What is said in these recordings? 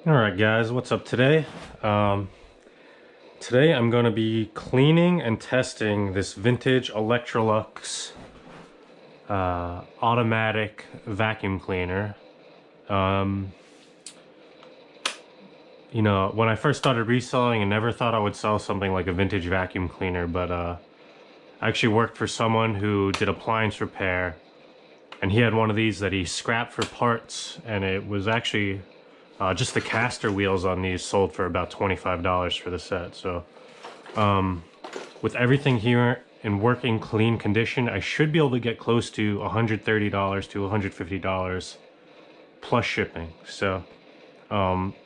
Alright guys, what's up today? Today I'm going to be cleaning and testing this vintage Electrolux automatic vacuum cleaner. You know, when I first started reselling, I never thought I would sell something like a vintage vacuum cleaner, but I actually worked for someone who did appliance repair, and he had one of these that he scrapped for parts, and it was actually just the caster wheels on these sold for about $25 for the set. So with everything here in working clean condition, I should be able to get close to $130 to $150 plus shipping. So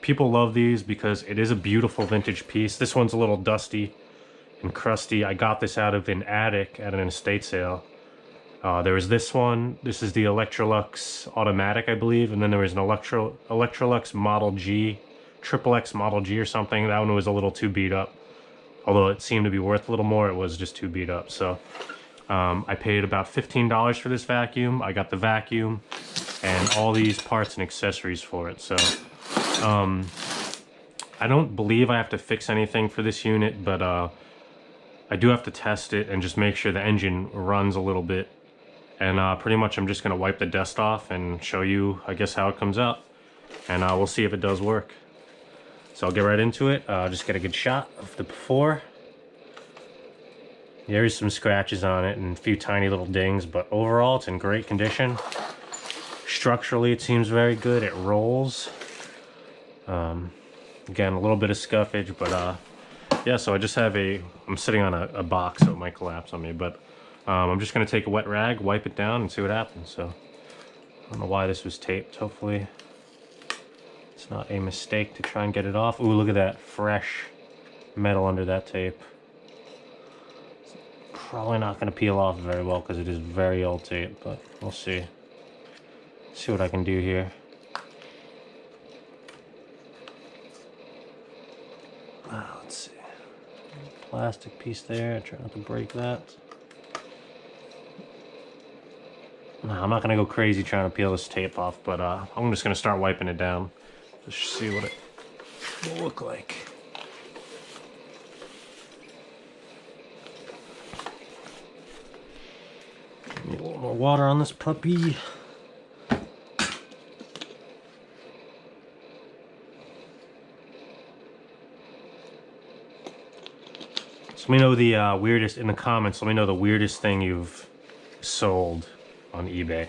people love these because it is a beautiful vintage piece. This one's a little dusty and crusty. I got this out of an attic at an estate sale. There was this one. This is the Electrolux Automatic, I believe. And then there was an Electrolux Model G, XXX Model G or something. That one was a little too beat up. Although it seemed to be worth a little more, it was just too beat up. So I paid about $15 for this vacuum. I got the vacuum and all these parts and accessories for it. So I don't believe I have to fix anything for this unit, but I do have to test it and just make sure the engine runs a little bit. And pretty much I'm just going to wipe the dust off and show you, I guess, how it comes out. And we'll see if it does work. So I'll get right into it. Just get a good shot of the before. There's some scratches on it and a few tiny little dings, but overall it's in great condition. Structurally it seems very good. It rolls. Again, a little bit of scuffage, but yeah, so I just have I'm sitting on a box, so it might collapse on me, but I'm just going to take a wet rag, wipe it down, and see what happens. So I don't know why this was taped. Hopefully it's not a mistake to try and get it off. Ooh, look at that fresh metal under that tape. It's probably not going to peel off very well because it is very old tape, but we'll see. See what I can do here. Let's see. Plastic piece there. Try not to break that. No, I'm not going to go crazy trying to peel this tape off, but I'm just going to start wiping it down. Just see what it will look like. Need a little more water on this puppy. So let me know the weirdest, in the comments, let me know the weirdest thing you've sold on eBay.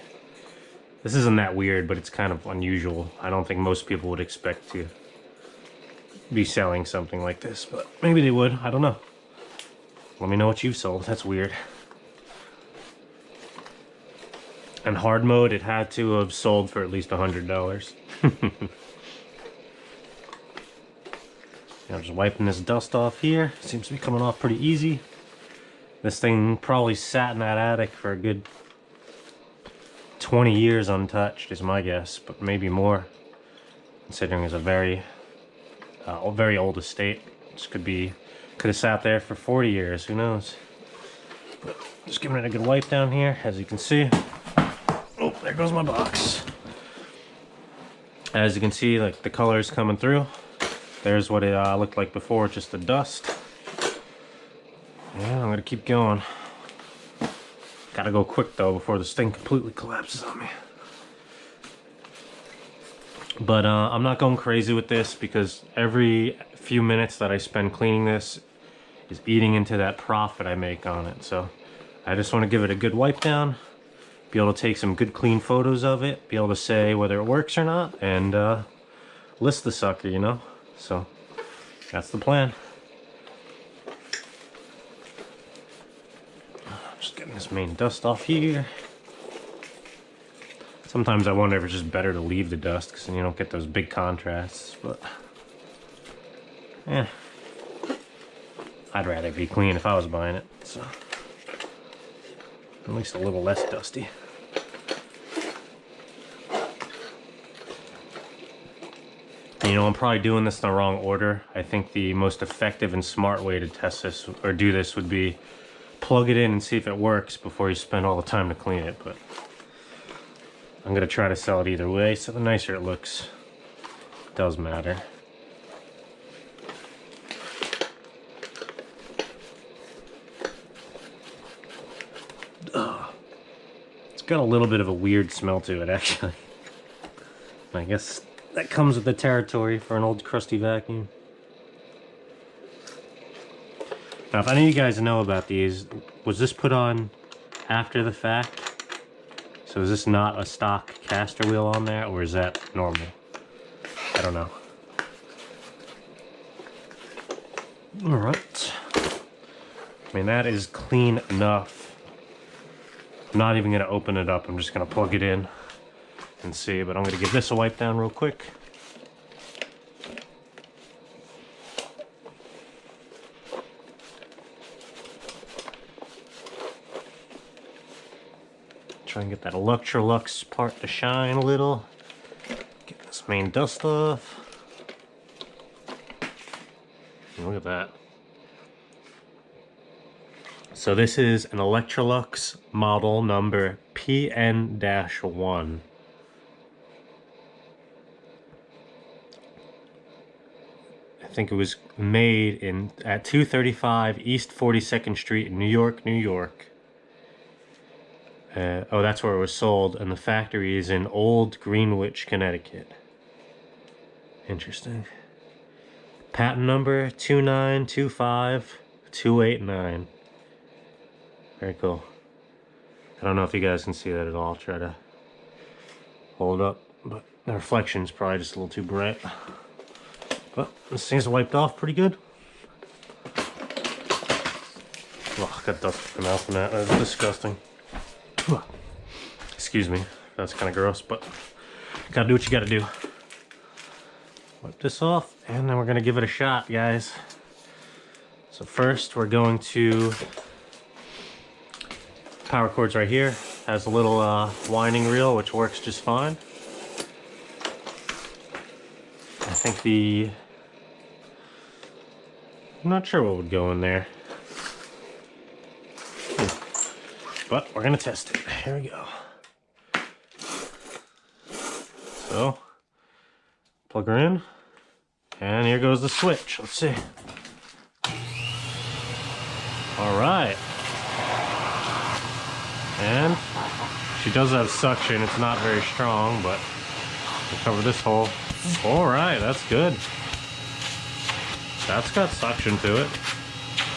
This isn't that weird, but it's kind of unusual. I don't think most people would expect to be selling something like this, but maybe they would. I don't know. Let me know what you've sold. That's weird. And hard mode, it had to have sold for at least $100. I'm just wiping this dust off here. Seems to be coming off pretty easy. This thing probably sat in that attic for a good 20 years untouched is my guess, but maybe more, considering it's a very old estate. This could have sat there for 40 years, who knows. But just giving it a good wipe down here, as you can see. Oh, there goes my box. As you can see, like, the color is coming through. There's what it looked like before, just the dust. Yeah, I'm gonna keep going. Gotta go quick though before this thing completely collapses on me. But I'm not going crazy with this because every few minutes that I spend cleaning this is eating into that profit I make on it. So I just want to give it a good wipe down, be able to take some good clean photos of it, be able to say whether it works or not, and list the sucker, you know? So that's the plan. Just getting this main dust off here. Sometimes I wonder if it's just better to leave the dust because then you don't get those big contrasts, but yeah, I'd rather be clean if I was buying it, so at least a little less dusty. You know, I'm probably doing this in the wrong order. I think the most effective and smart way to test this or do this would be plug it in and see if it works before you spend all the time to clean it, but I'm gonna try to sell it either way, so the nicer it looks, does matter. Ugh. It's got a little bit of a weird smell to it, actually. I guess that comes with the territory for an old crusty vacuum. Now, if any of you guys know about these, was this put on after the fact? So is this not a stock caster wheel on there, or is that normal? I don't know. Alright. I mean, that is clean enough. I'm not even going to open it up. I'm just going to plug it in and see. But I'm going to give this a wipe down real quick. Try and get that Electrolux part to shine a little. Get this main dust off. Look at that. So this is an Electrolux model number PN-1. I think it was made at 235 East 42nd Street in New York, New York. Oh, that's where it was sold, and the factory is in Old Greenwich, Connecticut. Interesting. Patent number 2925289. Very cool. I don't know if you guys can see that at all. I'll try to hold it up, but the reflection's probably just a little too bright. But this thing's wiped off pretty good. Oh, got dust in my mouth from that. That's disgusting. Excuse me, that's kind of gross, but gotta do what you gotta do. Wipe this off, and then we're gonna give it a shot, guys. So first, we're going to power cords right here. Has a little winding reel, which works just fine. I think I'm not sure what would go in there. But we're gonna test it. Here we go. So, plug her in, and here goes the switch. Let's see. All right. And she does have suction. It's not very strong, but we'll cover this hole. All right, that's good. That's got suction to it.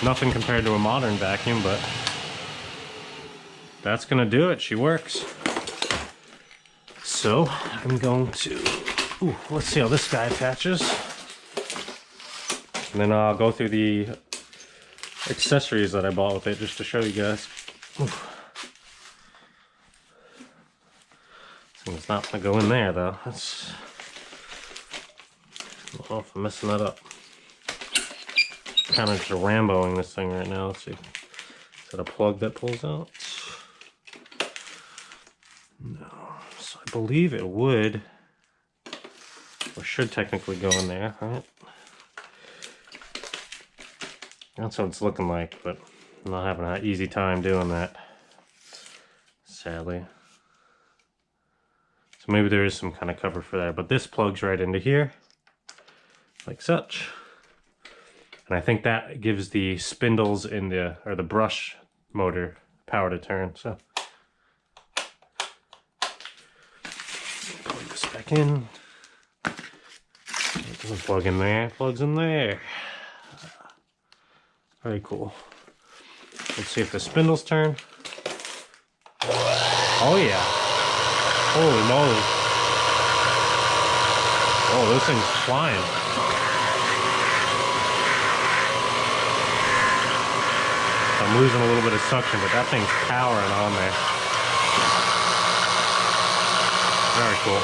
Nothing compared to a modern vacuum, but that's gonna do it. She works. So I'm going to, let's see how this guy attaches. And then I'll go through the accessories that I bought with it just to show you guys. It's not gonna go in there though. That's, I don't know if I'm messing that up. Kind of just Ramboing this thing right now. Let's see. Is that a plug that pulls out? No. So I believe it would, or should technically go in there, right? That's what it's looking like, but I'm not having an easy time doing that, sadly. So maybe there is some kind of cover for that, but this plugs right into here, like such. And I think that gives the spindles in the, or the brush motor power to turn, so. Plug this back in. It doesn't plug in there, it plugs in there. Very cool. Let's see if the spindles turn. Oh yeah. Holy moly. Oh, this thing's flying. I'm losing a little bit of suction, but that thing's powering on there. Very cool.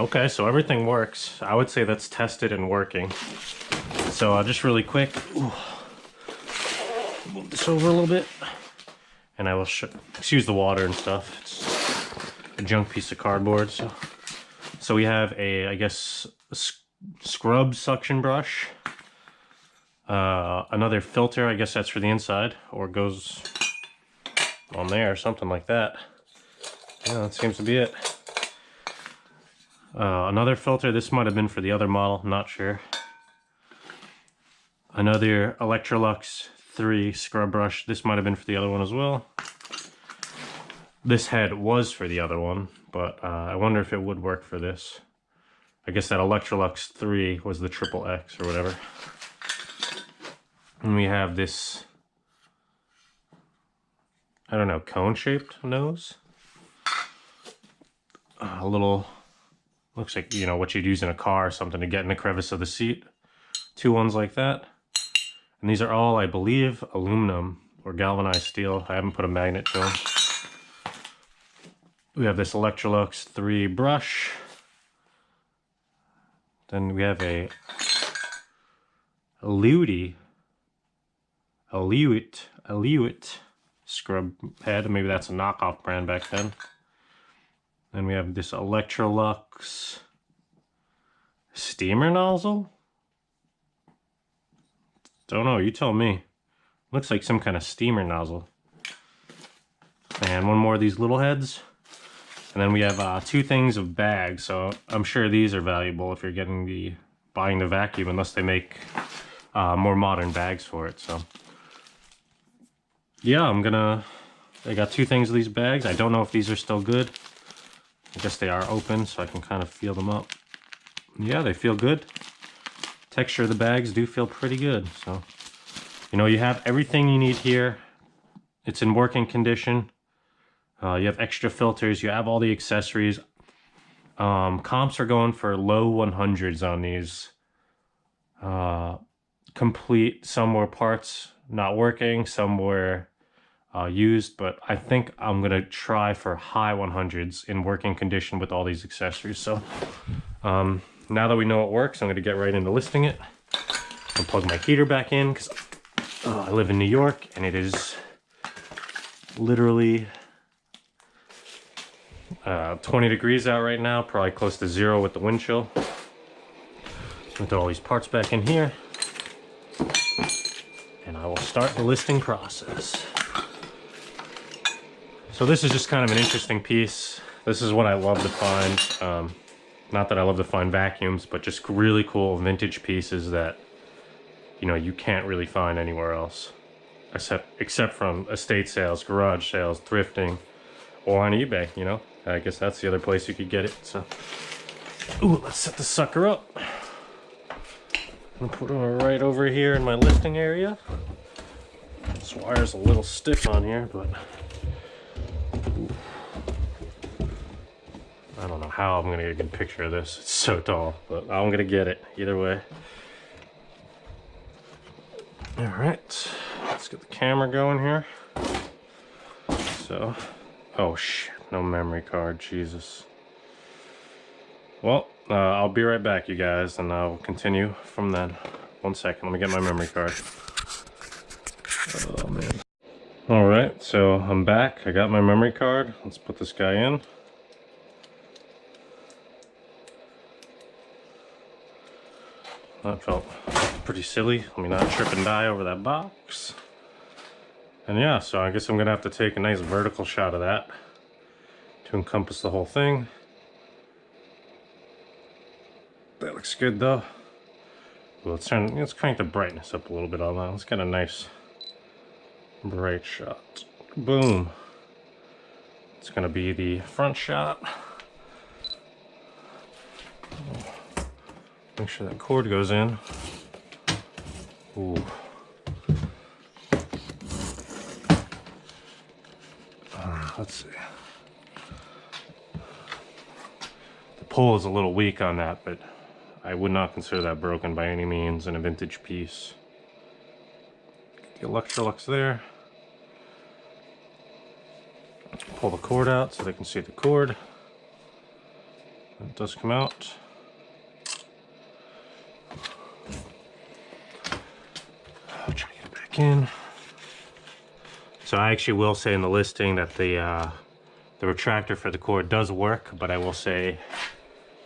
Okay, so everything works. I would say that's tested and working. So just really quick, move this over a little bit, and I will excuse the water and stuff. It's a junk piece of cardboard. So we have a, I guess, a scrub suction brush. Another filter, I guess that's for the inside, or goes on there or something like that. Yeah, that seems to be it. Another filter, this might have been for the other model, not sure. Another Electrolux 3 scrub brush, this might have been for the other one as well. This head was for the other one, but I wonder if it would work for this. I guess that Electrolux 3 was the XXX or whatever. And we have this, I don't know, cone-shaped nose. A little, looks like, you know, what you'd use in a car or something to get in the crevice of the seat. Two ones like that. And these are all, I believe, aluminum or galvanized steel. I haven't put a magnet to them. We have this Electrolux 3 brush. Then we have a Aluit scrub head. Maybe that's a knockoff brand back then. Then we have this Electrolux steamer nozzle. Don't know, you tell me. Looks like some kind of steamer nozzle. And one more of these little heads. And then we have two things of bags, so I'm sure these are valuable if you're buying the vacuum, unless they make more modern bags for it. So yeah, I got two things of these bags. I don't know if these are still good. I guess they are open, so I can kind of feel them up. Yeah, they feel good. Texture of the bags do feel pretty good. So, you know, you have everything you need here. It's in working condition. You have extra filters. You have all the accessories. Comps are going for low 100s on these. Complete. Some were parts not working. Some were used, but I think I'm gonna try for high 100s in working condition with all these accessories. So now that we know it works, I'm gonna get right into listing it. I'll plug my heater back in because I live in New York and it is literally 20 degrees out right now, probably close to 0 with the wind chill. Put all these parts back in here and I will start the listing process. So this is just kind of an interesting piece. This is what I love to find. Not that I love to find vacuums, but just really cool vintage pieces that, you know, you can't really find anywhere else. Except from estate sales, garage sales, thrifting, or on eBay, you know. I guess that's the other place you could get it. So, ooh, let's set the sucker up. I'm gonna put it right over here in my listing area. This wire's a little stiff on here, but I don't know how I'm gonna get a good picture of this. It's so tall, but I'm gonna get it either way. All right, let's get the camera going here. So, oh shit, no memory card, Jesus. Well, I'll be right back, you guys, and I'll continue from then. 1 second, let me get my memory card. Oh man. All right, so I'm back. I got my memory card. Let's put this guy in. That felt pretty silly. Let me not trip and die over that box. And yeah, so I guess I'm gonna have to take a nice vertical shot of that to encompass the whole thing. That looks good though. Well, let's crank the brightness up a little bit on that. Let's get a nice bright shot. Boom. It's gonna be the front shot. Make sure that cord goes in. Ooh. Let's see. The pull is a little weak on that, but I would not consider that broken by any means in a vintage piece. Get the Electrolux there. Pull the cord out so they can see the cord. It does come out. I'll try to get it back in. So I actually will say in the listing that the retractor for the cord does work, but I will say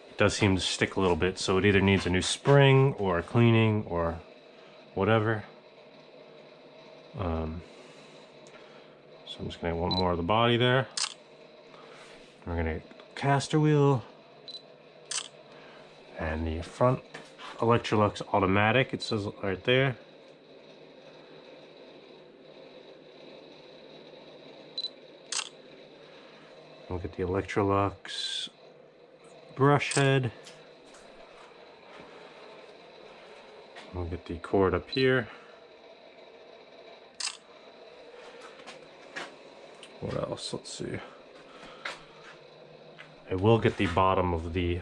it does seem to stick a little bit, so it either needs a new spring or a cleaning or whatever. So I'm just gonna want more of the body there. We're gonna get the caster wheel. And the front Electrolux Automatic, it says right there. We'll get the Electrolux brush head. We'll get the cord up here. What else? Let's see. I will get the bottom of the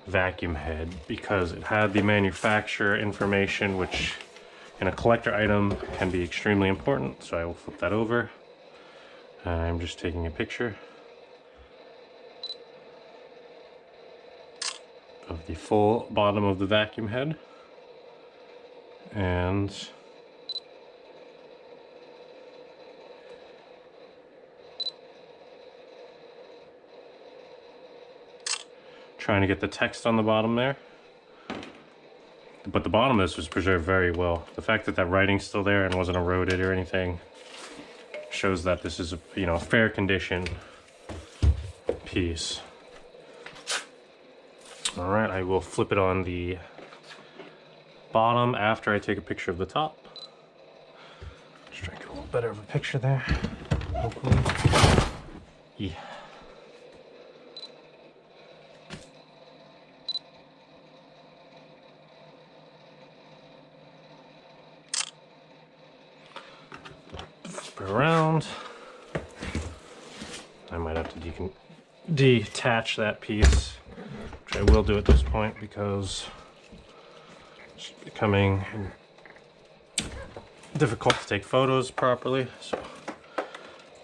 vacuum head because it had the manufacturer information, which in a collector item can be extremely important. So I will flip that over. I'm just taking a picture of the full bottom of the vacuum head. And trying to get the text on the bottom there. But the bottom of this was preserved very well. The fact that that writing's still there and wasn't eroded or anything shows that this is a, you know, fair condition piece. All right, I will flip it on the bottom after I take a picture of the top. Just try to get a little better of a picture there, hopefully. Yeah. Flip it around. I might have to detach that piece, which I will do at this point because it's becoming difficult to take photos properly. So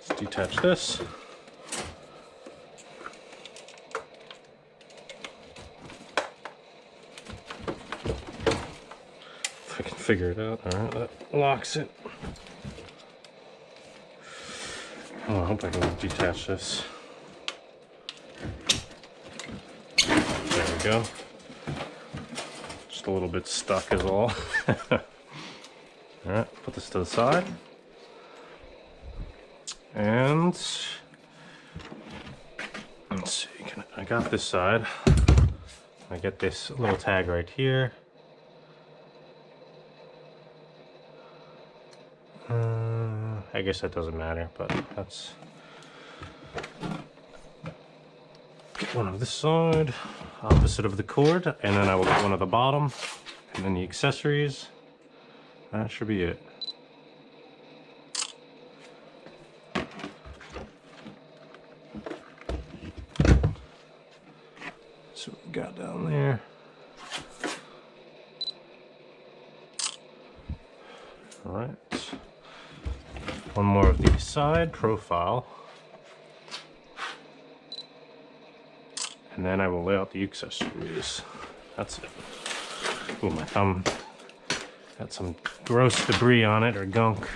let's detach this. If I can figure it out. All right, that locks it. Oh, I hope I can detach this. There we go. Just a little bit stuck is all. Alright, put this to the side. And let's see, I got this side. I get this little tag right here. I guess that doesn't matter, but that's get one of this side, opposite of the cord, and then I will get one of the bottom, and then the accessories. That should be it. So what we got down there. All right. One more of the side profile. And then I will lay out the accessories. That's it. Ooh, my thumb got some gross debris on it, or gunk.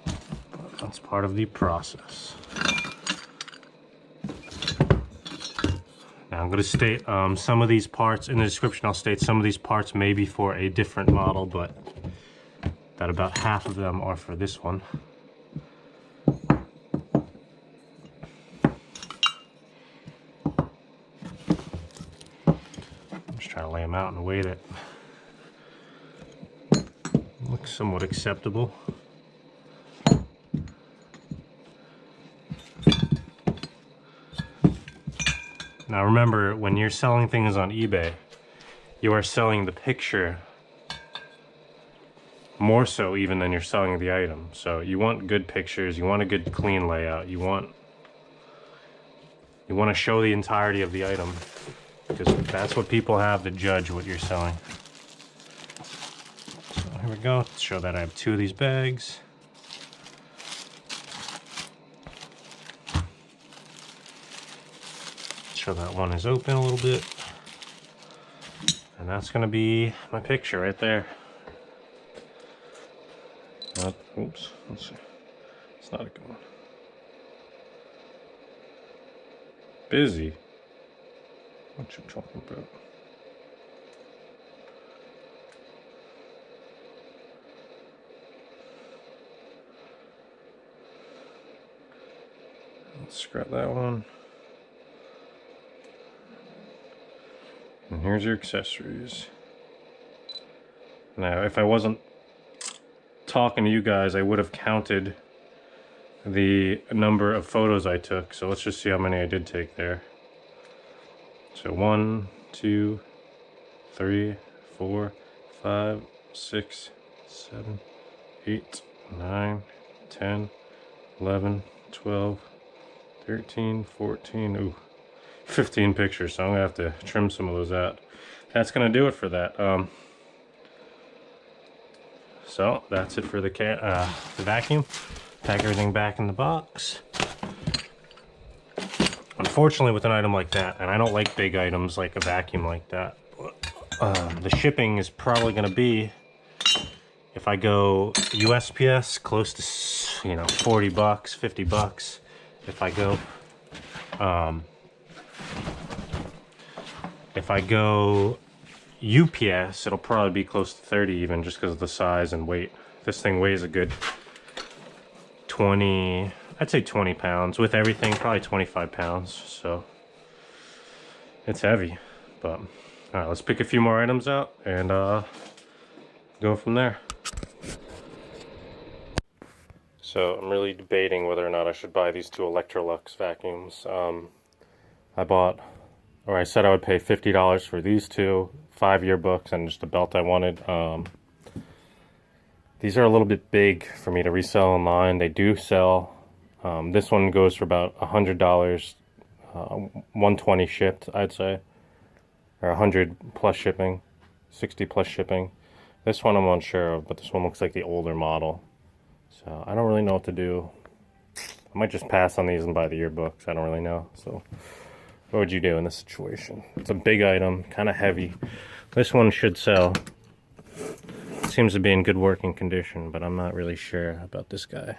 But that's part of the process. Now I'm going to state some of these parts in the description. I'll state some of these parts may be for a different model, but that about half of them are for this one. I'm just trying to lay them out in a way that looks somewhat acceptable. Now remember, when you're selling things on eBay, you are selling the picture more so even than you're selling the item. So you want good pictures, you want a good clean layout, you want to show the entirety of the item, because that's what people have to judge what you're selling. So here we go. Let's show that I have two of these bags. Show that one is open a little bit. And that's going to be my picture right there. Oops, let's see. It's not a good one. Busy? What you talking about? Let's scrap that one. And here's your accessories. Now, if I wasn't talking to you guys, I would have counted the number of photos I took. So let's just see how many I did take there. So 1, 2, 3, 4, 5, 6, 7, 8, 9, 10, 11, 12, 13, 14, ooh, 15 pictures. So I'm gonna have to trim some of those out. That's gonna do it for that. So that's it for the vacuum. Pack everything back in the box. Unfortunately, with an item like that, and I don't like big items like a vacuum like that, the shipping is probably going to be, if I go USPS, close to, you know, 40 bucks, 50 bucks. If I go UPS, it'll probably be close to 30 even, just because of the size and weight. This thing weighs a good 20, I'd say 20 pounds. With everything, probably 25 pounds. So it's heavy. But all right, let's pick a few more items out and go from there. So I'm really debating whether or not I should buy these two Electrolux vacuums. I said I would pay $50 for these two, 5-year books, and just a belt I wanted. These are a little bit big for me to resell online. They do sell. This one goes for about $100, 120 shipped, I'd say, or 100 plus shipping, 60 plus shipping. This one I'm unsure of, but this one looks like the older model. So I don't really know what to do. I might just pass on these and buy the yearbooks. I don't really know. So what would you do in this situation? It's a big item, kind of heavy. This one should sell. Seems to be in good working condition, but I'm not really sure about this guy.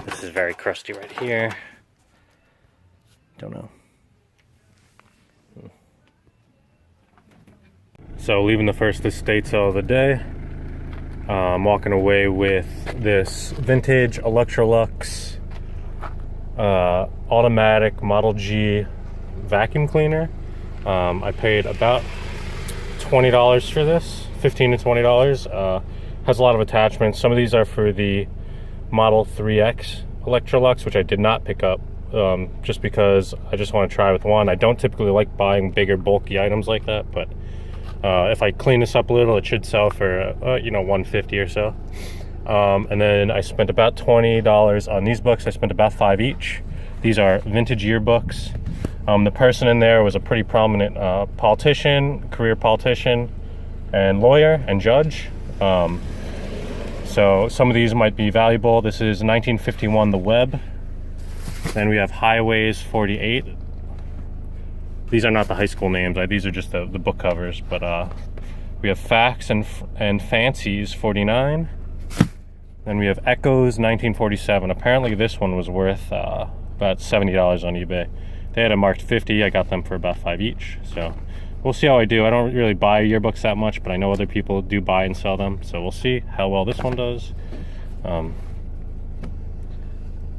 This is very crusty right here. Don't know. So leaving the first estate sale of the day, I'm walking away with this vintage Electrolux Automatic Model G vacuum cleaner. I paid about $20 for this, $15 to $20. Has a lot of attachments. Some of these are for the Model XXX Electrolux, which I did not pick up just because I just want to try with one. I don't typically like buying bigger, bulky items like that, but if I clean this up a little, it should sell for $150 or so. And then I spent about $20 on these books. I spent about $5 each. These are vintage yearbooks. The person in there was a pretty prominent politician, career politician, and lawyer and judge. So some of these might be valuable. This is 1951 The Web. Then we have Highways 48. These are not the high school names. These are just the book covers. But we have Facts and Fancies 49. Then we have Echoes 1947. Apparently this one was worth about $70 on eBay. They had it marked 50. I got them for about $5 each. So we'll see how I do. I don't really buy yearbooks that much, but I know other people do buy and sell them. So we'll see how well this one does.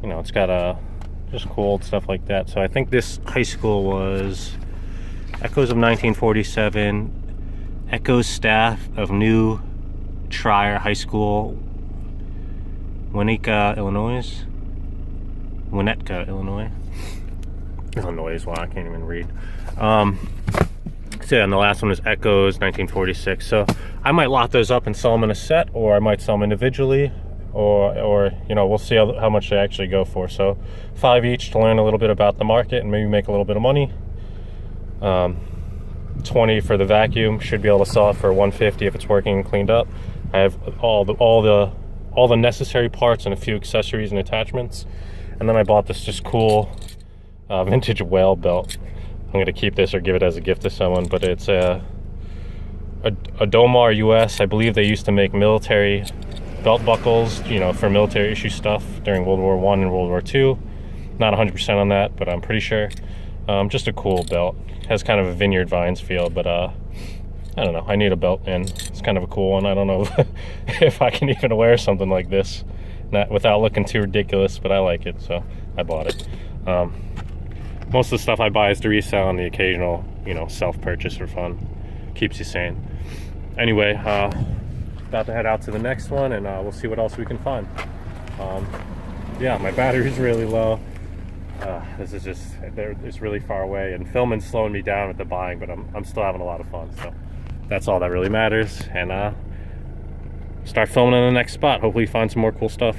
It's got just cool old stuff like that. So I think this high school was Echoes of 1947, Echoes staff of New Trier High School, Winnetka, Illinois. Illinois, wow, I can't even read. So yeah, and the last one was Echoes 1946. So I might lock those up and sell them in a set, or I might sell them individually, or we'll see how much they actually go for. So $5 each to learn a little bit about the market and maybe make a little bit of money. $20 for the vacuum. Should be able to sell it for $150 if it's working and cleaned up. I have all the necessary parts and a few accessories and attachments. And then I bought this just cool vintage whale belt. I'm going to keep this or give it as a gift to someone, but it's a Domar US. I believe they used to make military belt buckles, for military issue stuff during World War I and World War II. Not 100% on that, but I'm pretty sure. Just a cool belt. Has kind of a Vineyard Vines feel, but I don't know. I need a belt, and it's kind of a cool one. I don't know if I can even wear something like this without looking too ridiculous, but I like it, so I bought it. Most of the stuff I buy is to resell, and the occasional you know, self-purchase for fun. Keeps you sane. Anyway, about to head out to the next one, and we'll see what else we can find. Yeah, my battery's really low. This is just, it's really far away, and filming's slowing me down with the buying, but I'm still having a lot of fun, so that's all that really matters. And start filming in the next spot. Hopefully find some more cool stuff.